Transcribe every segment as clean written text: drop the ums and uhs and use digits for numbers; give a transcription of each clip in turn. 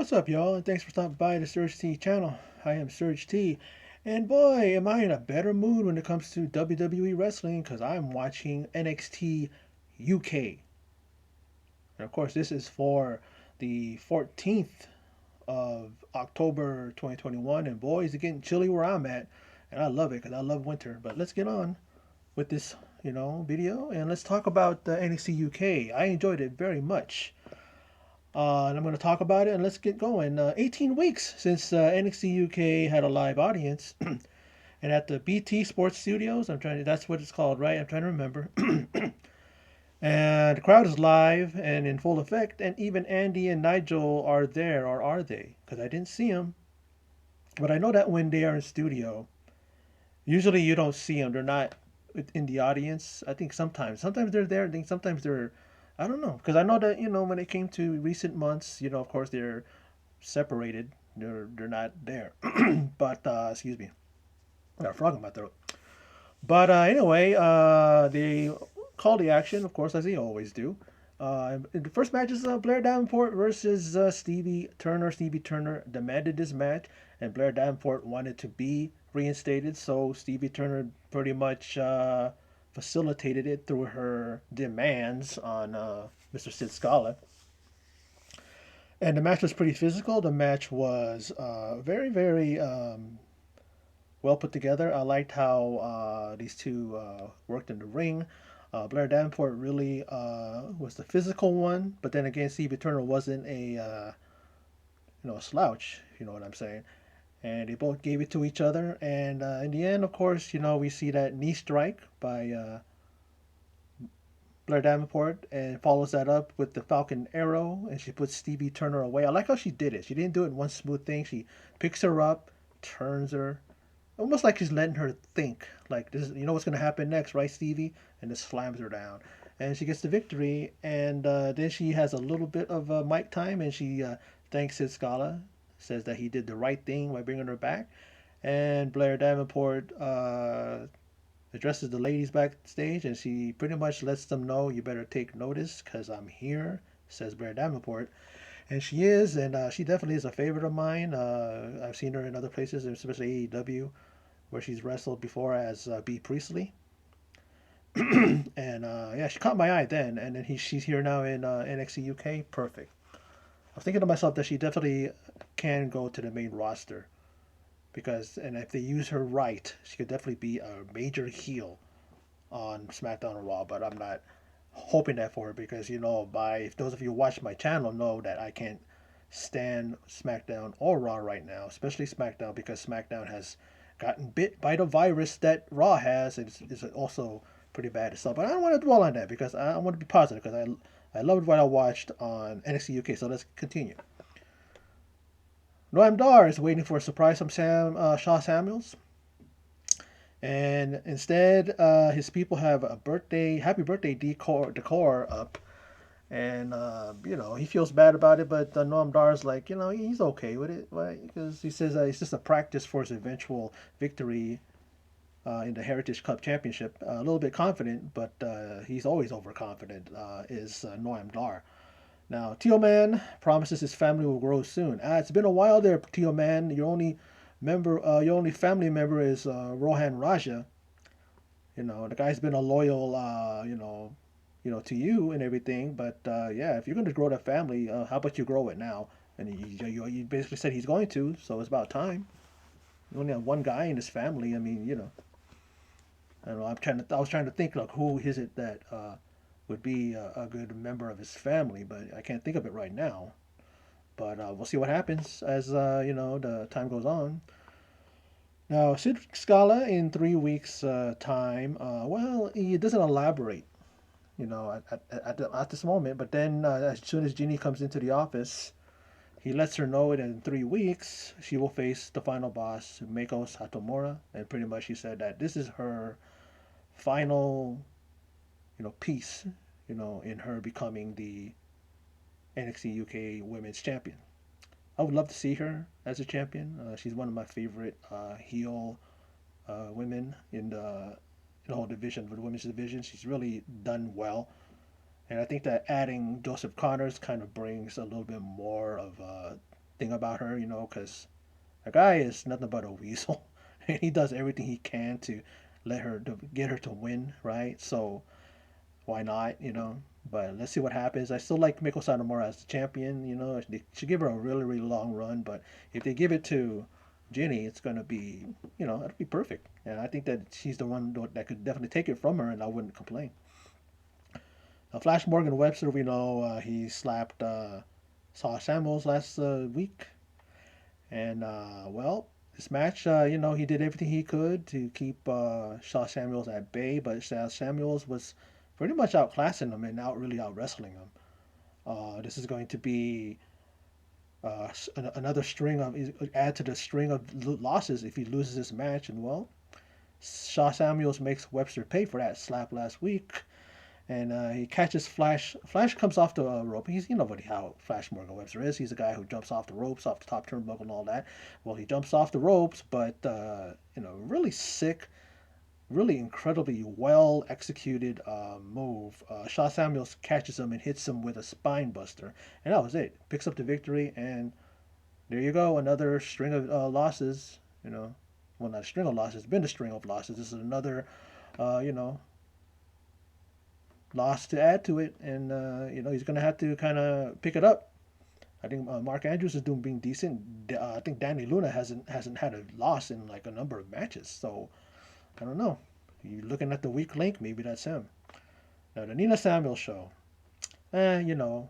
What's up, y'all? And thanks for stopping by the Surge T channel. I am Surge T, and boy, am I in a better mood when it comes to WWE wrestling because I'm watching NXT UK. And of course, this is for the 14th of October 2021, and boy, is it getting chilly where I'm at, and I love it because I love winter. But let's get on with this, video, and let's talk about the NXT UK. I enjoyed it very much. And I'm going to talk about it and let's get going. 18 weeks since NXT UK had a live audience, and at the BT Sports Studios, that's what it's called, right? I'm trying to remember. And the crowd is live and in full effect, and even Andy and Nigel are there, or are they? Because I didn't see them. But I know that when they are in studio, usually you don't see them. They're not in the audience. I think sometimes they're there. I think sometimes they're, I don't know. Because I know that, when it came to recent months, of course they're separated. They're not there. But excuse me, I got a frog in my throat. But anyway, they call the action, of course, as they always do. The first match is Blair Davenport versus Stevie Turner. Stevie Turner demanded this match, and Blair Davenport wanted to be reinstated, so Stevie Turner pretty much facilitated it through her demands on Mr. Sid Scala. And the match was pretty physical. The match was very, very well put together. I liked how these two worked in the ring. Blair Davenport really was the physical one, but then again, Stevie Turner wasn't a slouch. You know what I'm saying? And they both gave it to each other. And in the end, of course, we see that knee strike by Blair Davenport and follows that up with the Falcon Arrow, and she puts Stevie Turner away. I like how she did it. She didn't do it in one smooth thing. She picks her up, turns her, almost like she's letting her think, like this. You know what's gonna happen next, right, Stevie? And just slams her down, and she gets the victory. And then she has a little bit of mic time, and she thanks Sid Scala, says that he did the right thing by bringing her back. And Blair Davenport addresses the ladies backstage, and she pretty much lets them know, you better take notice because I'm here, says Blair Davenport. And she is, and she definitely is a favorite of mine. I've seen her in other places, especially AEW, where she's wrestled before as B. Priestley. And yeah, she caught my eye then, and then she's here now in NXT UK. Perfect. I was thinking to myself that she definitely can go to the main roster because, and if they use her right, she could definitely be a major heel on SmackDown or Raw. But I'm not hoping that for her because by if those of you who watch my channel know that I can't stand SmackDown or Raw right now, especially SmackDown because SmackDown has gotten bit by the virus that Raw has. It's also pretty bad itself. But I don't want to dwell on that because I want to be positive because I loved what I watched on NXT UK. So let's continue. Noam Dar is waiting for a surprise from Shaw Samuels. And instead, his people have a happy birthday decor up, and he feels bad about it, but Noam Dar's like, he's okay with it, right? Because he says it's just a practice for his eventual victory in the Heritage Cup Championship. A little bit confident, but he's always overconfident. Is Noam Dar. Now, Tio Man promises his family will grow soon. It's been a while there, Tio Man. Your only family member is Rohan Raja. The guy's been a loyal, to you and everything. But yeah, if you're going to grow that family, how about you grow it now? And he basically said he's going to, so it's about time. You only have one guy in his family. I mean, I don't know. I was trying to think like who is it that would be a good member of his family, but I can't think of it right now. But we'll see what happens as the time goes on. Now, Sid Scala in 3 weeks' time, well, he doesn't elaborate, at this moment. But then, as soon as Ginny comes into the office, he lets her know that in 3 weeks she will face the final boss, Meiko Satomura, and pretty much he said that this is her final, piece, in her becoming the NXT UK Women's Champion. I would love to see her as a champion. She's one of my favorite heel women in the whole division, for the women's division. She's really done well. And I think that adding Joseph Connors kind of brings a little bit more of thing about her, because a guy is nothing but a weasel, and he does everything he can to get her to win, right? So why not, But let's see what happens. I still like Miko Satomura as the champion. They should give her a really, really long run. But if they give it to Ginny, it's gonna be, it'll be perfect. And I think that she's the one that could definitely take it from her, and I wouldn't complain. Flash Morgan Webster, we know he slapped Saw Samuels last week, and well, this match, he did everything he could to keep Shaw Samuels at bay, but Shaw Samuels was pretty much outclassing him and really out wrestling him. This is going to be another string of add to the string of losses if he loses this match, and well, Shaw Samuels makes Webster pay for that slap last week, and he catches Flash. Flash comes off the rope. He's how Flash Morgan Webster is. He's a guy who jumps off the ropes, off the top turnbuckle, and all that. Well, he jumps off the ropes, but really sick, really incredibly well executed move. Shaw Samuels catches him and hits him with a spine buster, and that was it. Picks up the victory, and there you go, another string of losses. Well, not a string of losses. It's been a string of losses. This is another, uh, you know, loss to add to it, and he's gonna have to kind of pick it up. I think Mark Andrews is doing being decent. I think Danny Luna hasn't had a loss in like a number of matches, so I don't know. You looking at the weak link? Maybe that's him. Now the Nina Samuel show. Eh, you know,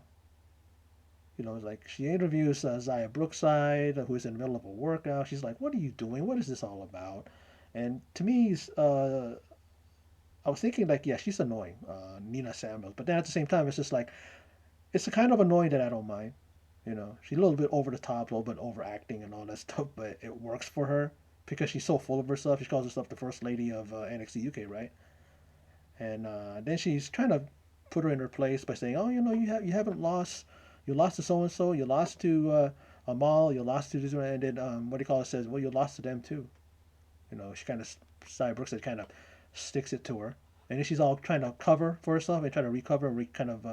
it's like she interviews Zaya Brookside, who's in the middle of a workout. She's like, "What are you doing? What is this all about?" And to me, I was thinking like, yeah, she's annoying, Nina Samuels. But then at the same time, it's just like it's the kind of annoying that I don't mind. She's a little bit over the top, a little bit overacting and all that stuff, but it works for her because she's so full of herself. She calls herself the first lady of NXT UK, right? And then she's trying to put her in her place by saying, "Oh, you haven't lost. You lost to so and so. You lost to Amal. You lost to this one." And then what do you call it? Says, "Well, you lost to them too." She kind of Cy Brooks kind of sticks it to her, and then she's all trying to cover for herself and trying to recover and kind of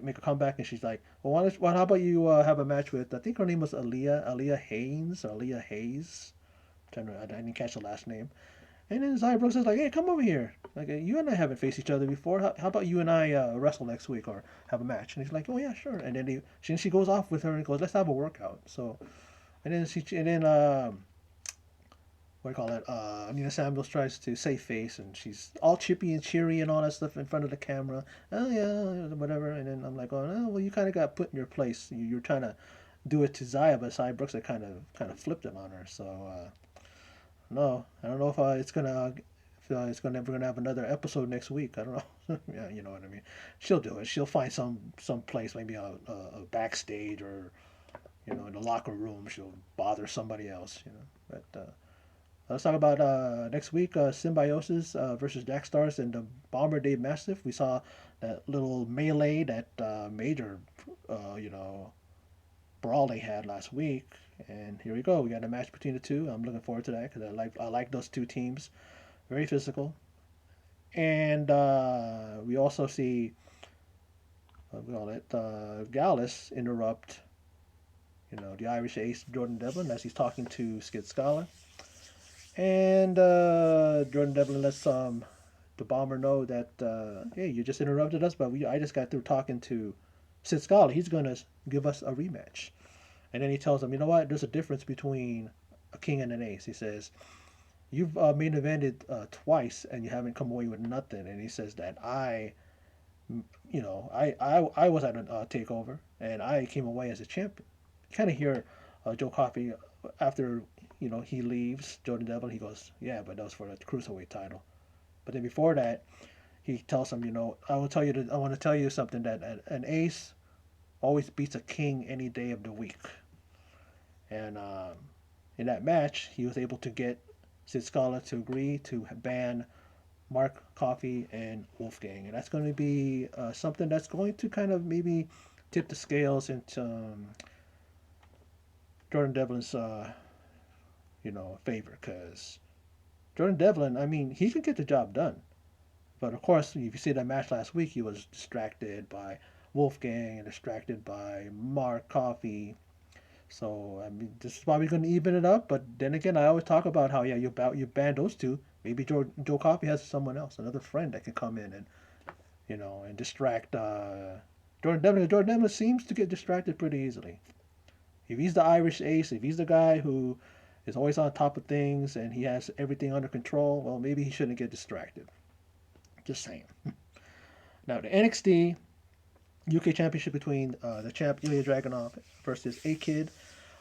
make a comeback. And she's like, "Well, how about you have a match with I think her name was Aaliyah Hayes. I didn't catch the last name." And then Zy Brooks is like, "Hey, come over here. Like you and I haven't faced each other before. How about you and I wrestle next week or have a match?" And he's like, "Oh yeah, sure." And then she goes off with her and goes, "Let's have a workout." So and then what do you call it? Nina Samuels tries to save face, and she's all chippy and cheery and all that stuff in front of the camera. Oh yeah, whatever. And then I'm like, oh well, you kind of got put in your place. You're trying to do it to Zaya, but Zaya Brooks had kind of flipped it on her. So no, I don't know if we're gonna have another episode next week. I don't know. Yeah, you know what I mean. She'll do it. She'll find some place, maybe a backstage or in the locker room. She'll bother somebody else. But let's talk about next week. Symbiosis versus Jack Stars and the Bomber Dave Mastiff. We saw that little melee, that major, brawl they had last week, and here we go. We got a match between the two. I'm looking forward to that because I like those two teams. Very physical, and we also see we call it Gallus interrupt. The Irish Ace Jordan Devlin as he's talking to Skid Scala, and Jordan Devlin lets the bomber know that hey, you just interrupted us, but I just got through talking to Sid Scala. He's gonna give us a rematch. And then he tells him, you know what? There's a difference between a king and an ace. He says, you've main evented twice and you haven't come away with nothing. And he says that I was at a takeover and I came away as a champion. You kind of hear Joe Coffey after he leaves Jordan Devlin. He goes, yeah, but that was for the cruiserweight title. But then before that, he tells him, I want to tell you something that an ace always beats a king any day of the week. And in that match, he was able to get Sid Scala to agree to ban Mark Coffey and Wolfgang, and that's going to be something that's going to kind of maybe tip the scales into Jordan Devlin's favor, because Jordan Devlin, I mean, he can get the job done, but of course, if you see that match last week, he was distracted by Wolfgang and distracted by Mark Coffey. So I mean, this is probably going to even it up. But then again, I always talk about how, yeah, you ban those two. Maybe Joe Coffey has someone else, another friend that can come in and, and distract Jordan Devlin. Jordan Devlin seems to get distracted pretty easily. If he's the Irish ace, if he's the guy who is always on top of things and he has everything under control, well, maybe he shouldn't get distracted. Just saying. Now, the NXT UK Championship between the champ Elio Dragonoff versus A Kid.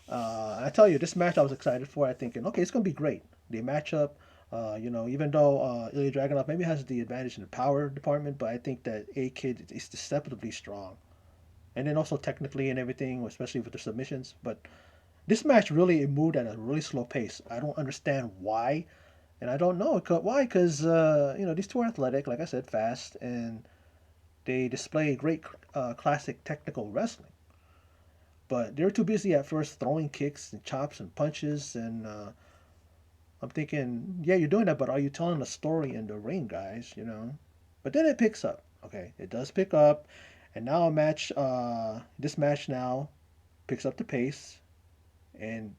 I tell you, this match I was excited for. I thinking, okay, it's gonna be great. The matchup, even though Ilya Dragunov maybe has the advantage in the power department, but I think that A Kid is deceptively strong, and then also technically and everything, especially with the submissions. But this match really it moved at a really slow pace. I don't understand why, and I don't know why, because these two are athletic, like I said, fast, and they display great classic technical wrestling. But they're too busy at first throwing kicks and chops and punches, and I'm thinking, yeah, you're doing that, but are you telling a story in the ring, guys? But then it picks up. Okay, it does pick up, and now this match now picks up the pace, and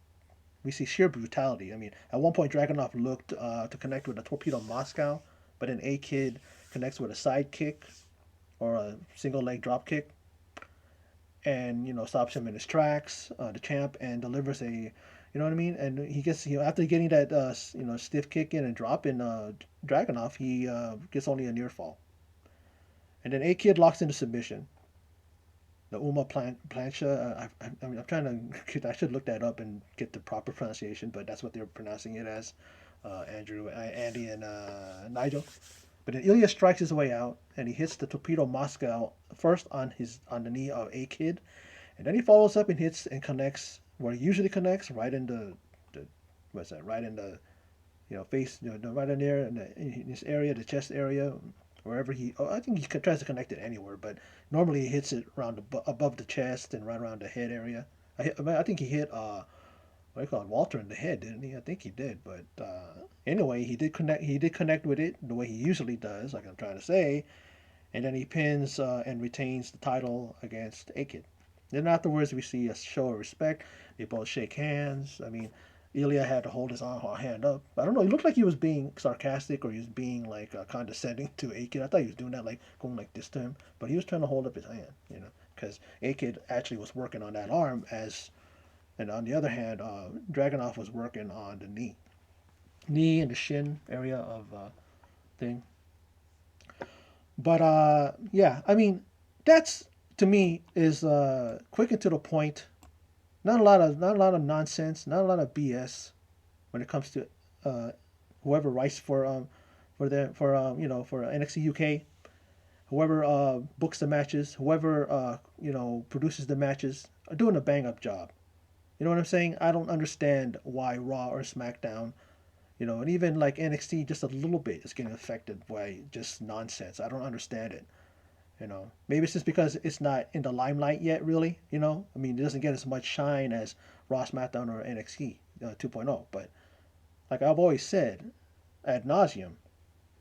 we see sheer brutality. I mean, at one point, Dragunov looked to connect with a torpedo Moscow, but then A Kid connects with a side kick or a single leg drop kick, and stops him in his tracks. The champ and delivers a, you know what I mean. And he gets after getting that stiff kick in and drop in Dragunov, he gets only a near fall, and then A Kid locks into submission. The Plancha. I'm trying to. I should look that up and get the proper pronunciation, but that's what they're pronouncing it as. Andy, and Nigel. But then Ilya strikes his way out, and he hits the torpedo Moscow first on the knee of A Kid, and then he follows up and hits and connects where he usually connects, right in the what's that? Right in the face, right in there in this area, the chest area, wherever he. Oh, I think he tries to connect it anywhere, but normally he hits it around above the chest and right around the head area. I think he hit what do you call it, Walter in the head, didn't he? I think he did, but anyway, he did connect. He did connect with it the way he usually does, like I'm trying to say, and then he pins and retains the title against A Kid. Then afterwards, we see a show of respect. They both shake hands. I mean, Ilya had to hold his hand up. I don't know. He looked like he was being sarcastic or he was being like condescending to A Kid. I thought he was doing that, like going like this to him, but he was trying to hold up his hand, because A Kid actually was working on that arm and on the other hand, Dragunov was working on the knee and the shin area of thing. But yeah, I mean, that's to me is quick and to the point. Not a lot of nonsense. Not a lot of BS when it comes to uh, whoever writes for NXT UK, whoever books the matches, whoever produces the matches, are doing a bang up job. You know what I'm saying? I don't understand why Raw or SmackDown, and even like NXT, just a little bit is getting affected by just nonsense. I don't understand it. Maybe it's just because it's not in the limelight yet, really. I mean, it doesn't get as much shine as Raw, SmackDown, or NXT 2.0. But like I've always said ad nauseum,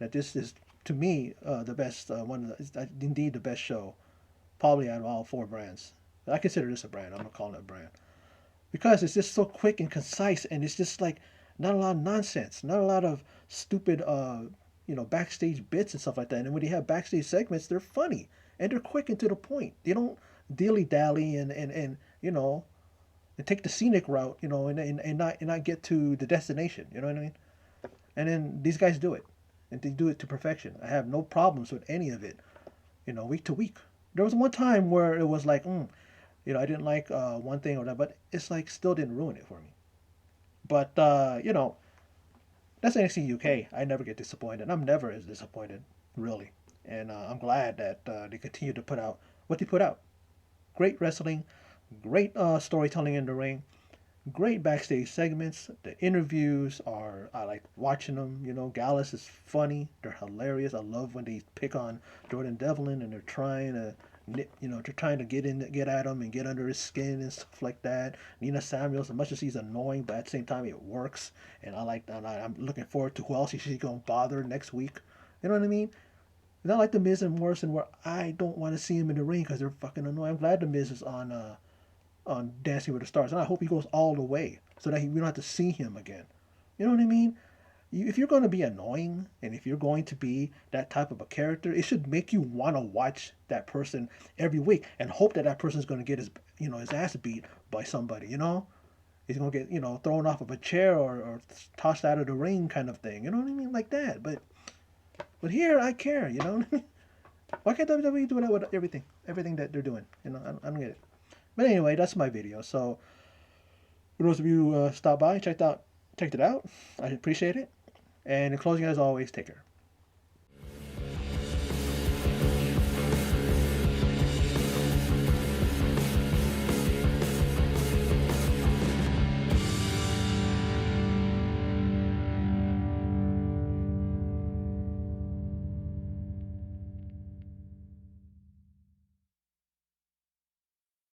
that this is to me the best indeed the best show, probably out of all four brands. I consider this a brand. I'm gonna call it a brand because it's just so quick and concise, and it's just like not a lot of nonsense, not a lot of stupid backstage bits and stuff like that. And when they have backstage segments, they're funny and they're quick and to the point. They don't dilly dally and and take the scenic route, and not get to the destination. You know what I mean? And then these guys do it, and they do it to perfection. I have no problems with any of it. Week to week. There was one time where it was like, I didn't like one thing or that, but it's like still didn't ruin it for me. But that's NXT UK. I never get disappointed. I'm never as disappointed, really. And I'm glad that they continue to put out what they put out. Great wrestling, great storytelling in the ring, great backstage segments. The interviews I like watching them. Gallus is funny. They're hilarious. I love when they pick on Jordan Devlin and they're trying to get at him and get under his skin and stuff like that. Nina Samuels, as much as he's annoying, but at the same time it works, and I like that. I'm looking forward to who else she's gonna bother next week. You know what I mean? Not like the Miz and Morrison, where I don't want to see him in the ring because they're fucking annoying. I'm glad the Miz is on on Dancing with the Stars, and I hope he goes all the way so that we don't have to see him again. You know what I mean? If you're going to be annoying and if you're going to be that type of a character, it should make you want to watch that person every week and hope that that person's going to get his ass beat by somebody. He's going to get thrown off of a chair or tossed out of the ring kind of thing. You know what I mean? Like that. But here I care. Why can't WWE do that with everything that they're doing? I don't get it. But anyway, that's my video. So for those of you stopped by and checked it out, I appreciate it. And in closing, as always, take care.